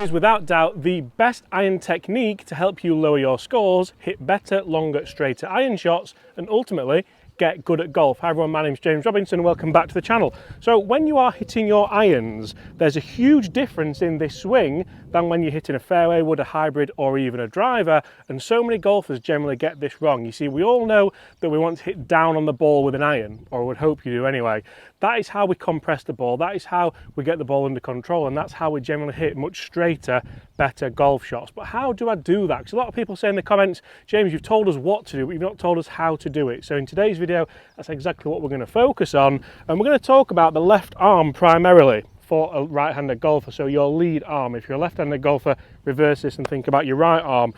is without doubt the best iron technique to help you lower your scores, hit better, longer, straighter iron shots, and ultimately get good at golf. Hi everyone, my name's James Robinson and welcome back to the channel. So when you are hitting your irons, there's a huge difference in this swing than when you're hitting a fairway wood, a hybrid, or even a driver, and so many golfers generally get this wrong. You see, we all know that we want to hit down on the ball with an iron, or would hope you do anyway. That is how we compress the ball, that is how we get the ball under control, and that's how we generally hit much straighter, better golf shots. But how do I do that? Because a lot of people say in the comments, James, you've told us what to do, but you've not told us how to do it. So in today's video, that's exactly what we're going to focus on, and we're going to talk about the left arm primarily for a right-handed golfer, so your lead arm. If you're a left-handed golfer, reverse this and think about your right arm.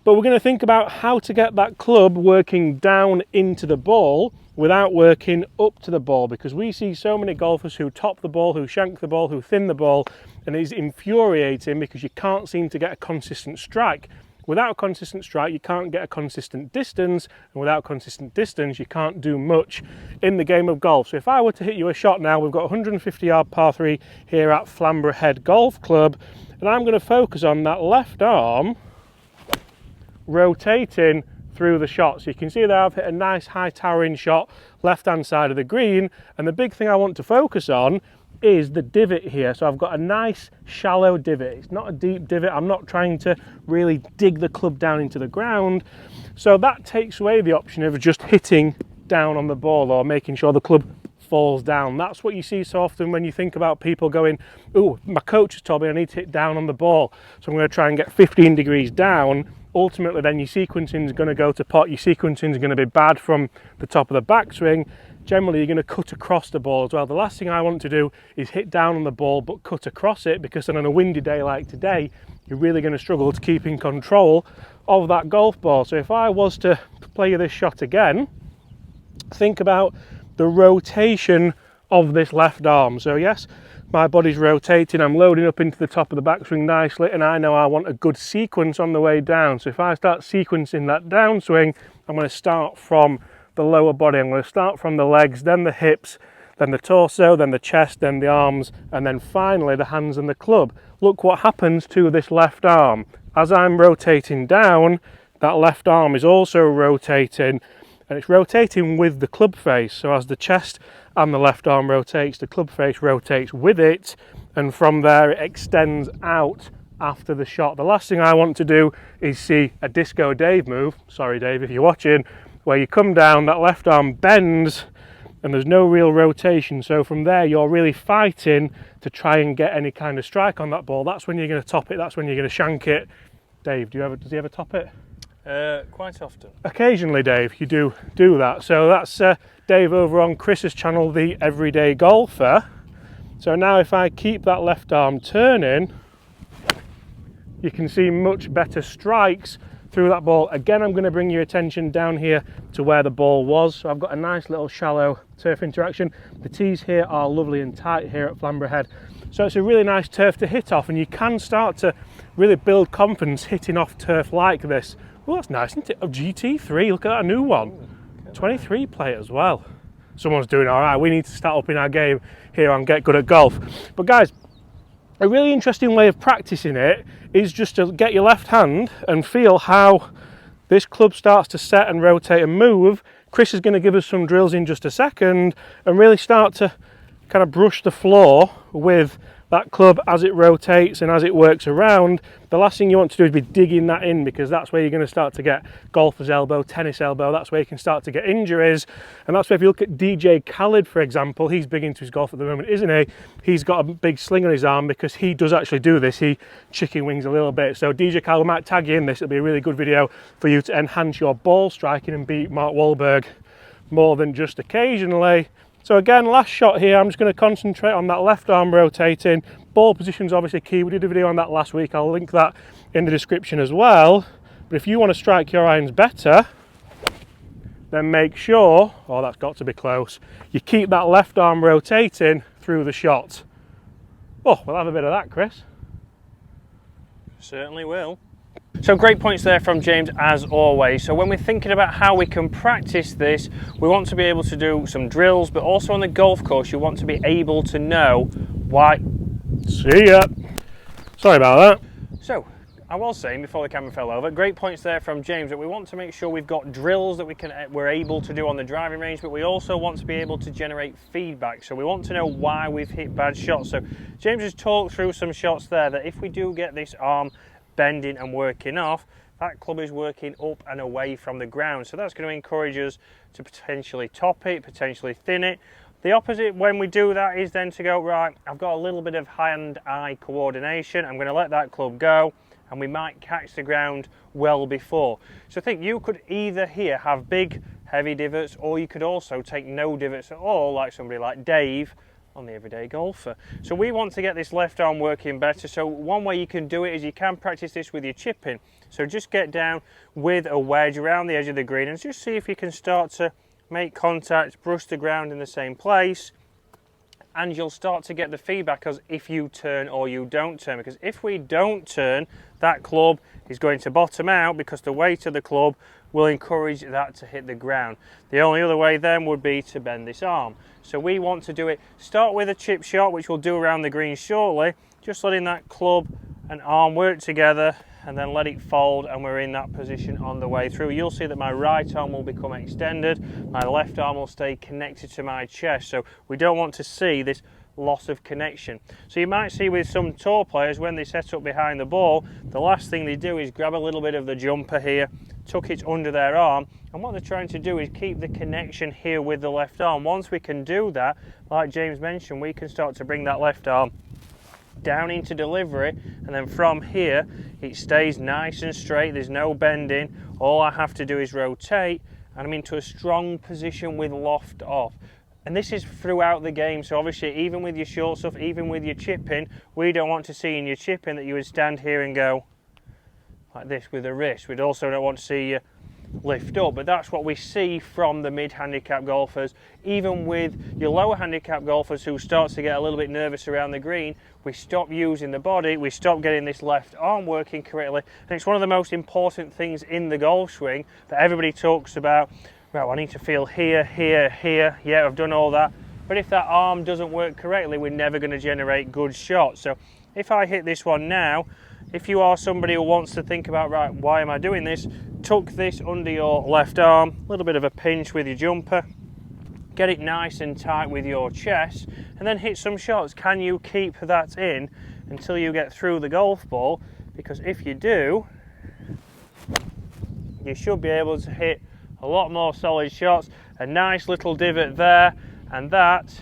But we're going to think about how to get that club working down into the ball without working up to the ball, because we see so many golfers who top the ball, who shank the ball, who thin the ball, and it is infuriating because you can't seem to get a consistent strike. Without a consistent strike, you can't get a consistent distance, and without consistent distance, you can't do much in the game of golf. So if I were to hit you a shot now, we've got 150 yard par 3 here at Flamborough Head Golf Club, and I'm going to focus on that left arm rotating through the shot. So you can see there I've hit a nice high towering shot left hand side of the green, and the big thing I want to focus on is the divot here. So I've got a nice shallow divot. It's not a deep divot. I'm not trying to really dig the club down into the ground, so that takes away the option of just hitting down on the ball or making sure the club falls down. That's what you see so often when you think about people going, oh, my coach has told me I need to hit down on the ball, so I'm going to try and get 15 degrees down. Ultimately then your sequencing is going to go to pot, your sequencing is going to be bad from the top of the backswing. Generally you're going to cut across the ball as well. The last thing I want to do is hit down on the ball but cut across it, because then on a windy day like today you're really going to struggle to keep in control of that golf ball. So if I was to play this shot again, think about the rotation of this left arm. So yes, my body's rotating, I'm loading up into the top of the backswing nicely, and I know I want a good sequence on the way down. So if I start sequencing that downswing, I'm going to start from the lower body. I'm going to start from the legs, then the hips, then the torso, then the chest, then the arms, and then finally the hands and the club. Look what happens to this left arm. As I'm rotating down, that left arm is also rotating, and it's rotating with the club face. So as the chest and the left arm rotates, the club face rotates with it, and from there it extends out after the shot. The last thing I want to do is see a Disco Dave move, sorry Dave if you're watching, where you come down, that left arm bends and there's no real rotation. So from there you're really fighting to try and get any kind of strike on that ball. That's when you're going to top it, that's when you're going to shank it. Dave, does he ever top it? Quite often. Occasionally, Dave, you do that. So that's Dave over on Chris's channel, The Everyday Golfer. So now if I keep that left arm turning, you can see much better strikes through that ball. Again, I'm going to bring your attention down here to where the ball was. So I've got a nice little shallow turf interaction. The tees here are lovely and tight here at Flamborough Head. So it's a really nice turf to hit off, and you can start to really build confidence hitting off turf like this. Well, that's nice, isn't it? A GT3, look at that, a new one. 23 plate as well. Someone's doing all right. We need to start up in our game here on Get Good at Golf. But guys, a really interesting way of practicing it is just to get your left hand and feel how this club starts to set and rotate and move. Chris is going to give us some drills in just a second and really start to kind of brush the floor with that club as it rotates and as it works around. The last thing you want to do is be digging that in, because that's where you're going to start to get golfer's elbow, tennis elbow. That's where you can start to get injuries, and that's where, if you look at DJ Khaled for example, he's big into his golf at the moment, isn't he? He's got a big sling on his arm because he does actually do this. He chicken wings a little bit. So DJ Khaled, might tag you in this. It'll be a really good video for you to enhance your ball striking and beat Mark Wahlberg more than just occasionally. So again, last shot here, I'm just going to concentrate on that left arm rotating. Ball position is obviously key. We did a video on that last week. I'll link that in the description as well. But if you want to strike your irons better, then make sure, oh, that's got to be close, you keep that left arm rotating through the shot. Oh, we'll have a bit of that, Chris. Certainly will. So great points there from James as always. So when we're thinking about how we can practice this, we want to be able to do some drills, but also on the golf course you want to be able to know why. See ya. Sorry about that. So, I was saying before the camera fell over, great points there from James, that we want to make sure we've got drills that we're able to do on the driving range, but we also want to be able to generate feedback. So we want to know why we've hit bad shots. So James has talked through some shots there that if we do get this arm bending and working off, that club is working up and away from the ground. So that's going to encourage us to potentially top it, potentially thin it. The opposite when we do that is then to go, right, I've got a little bit of hand-eye coordination, I'm going to let that club go, and we might catch the ground well before. So I think you could either here have big heavy divots, or you could also take no divots at all, like somebody like Dave on the Everyday Golfer. So we want to get this left arm working better. So one way you can do it is you can practice this with your chipping. So just get down with a wedge around the edge of the green and just see if you can start to make contact, brush the ground in the same place, and you'll start to get the feedback as if you turn or you don't turn. Because if we don't turn, that club is going to bottom out because the weight of the club will encourage that to hit the ground. The only other way then would be to bend this arm. So we want to do it, start with a chip shot, which we'll do around the green shortly, just letting that club and arm work together, and then let it fold, and we're in that position on the way through. You'll see that my right arm will become extended, my left arm will stay connected to my chest, so we don't want to see this loss of connection. So you might see with some tour players, when they set up behind the ball, the last thing they do is grab a little bit of the jumper here, tuck it under their arm, and what they're trying to do is keep the connection here with the left arm. Once we can do that, like James mentioned, we can start to bring that left arm down into delivery, and then from here it stays nice and straight, there's no bending. All I have to do is rotate, and I'm into a strong position with loft off. And this is throughout the game, so obviously even with your short stuff, even with your chipping, we don't want to see in your chipping that you would stand here and go like this with the wrist. We'd also don't want to see you lift up, but that's what we see from the mid-handicap golfers. Even with your lower handicap golfers who start to get a little bit nervous around the green, we stop using the body, we stop getting this left arm working correctly, and it's one of the most important things in the golf swing that everybody talks about. Well, I need to feel here, here, here. Yeah, I've done all that, but if that arm doesn't work correctly, we're never going to generate good shots. So if I hit this one now, if you are somebody who wants to think about, right, why am I doing this, tuck this under your left arm, a little bit of a pinch with your jumper, get it nice and tight with your chest, and then hit some shots. Can you keep that in until you get through the golf ball? Because if you do, you should be able to hit a lot more solid shots. A nice little divot there, and that,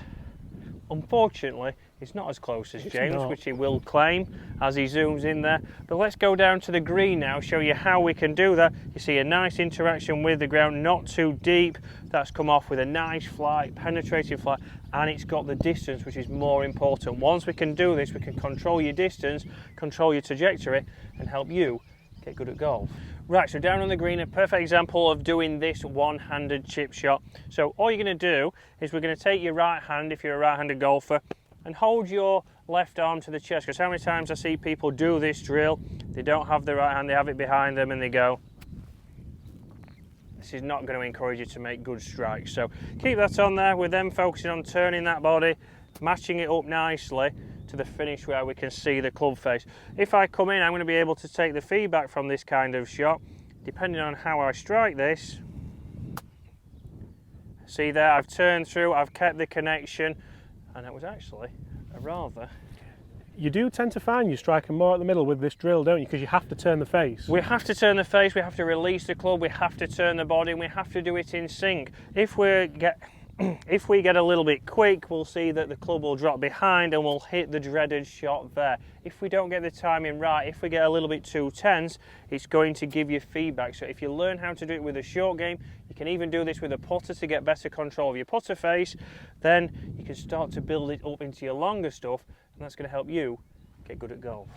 unfortunately, it's not as close as James, which he will claim as he zooms in there. But let's go down to the green now, show you how we can do that. You see a nice interaction with the ground, not too deep. That's come off with a nice flight, penetrating flight, and it's got the distance, which is more important. Once we can do this, we can control your distance, control your trajectory, and help you get good at golf. Right, so down on the green, a perfect example of doing this one-handed chip shot. So all you're going to do is we're going to take your right hand, if you're a right-handed golfer, and hold your left arm to the chest, because how many times I see people do this drill, they don't have the right hand, they have it behind them, and they go. This is not going to encourage you to make good strikes. So keep that on there. We're then focusing on turning that body, matching it up nicely to the finish where we can see the club face. If I come in, I'm going to be able to take the feedback from this kind of shot, depending on how I strike this. See there, I've turned through, I've kept the connection, and it was actually a rather... You do tend to find you're striking more at the middle with this drill, don't you? Because you have to turn the face. We have to turn the face, we have to release the club, we have to turn the body, and we have to do it in sync. If we get a little bit quick, we'll see that the club will drop behind and we'll hit the dreaded shot there. If we don't get the timing right, if we get a little bit too tense, it's going to give you feedback. So if you learn how to do it with a short game, you can even do this with a putter to get better control of your putter face, then you can start to build it up into your longer stuff, and that's going to help you get good at golf.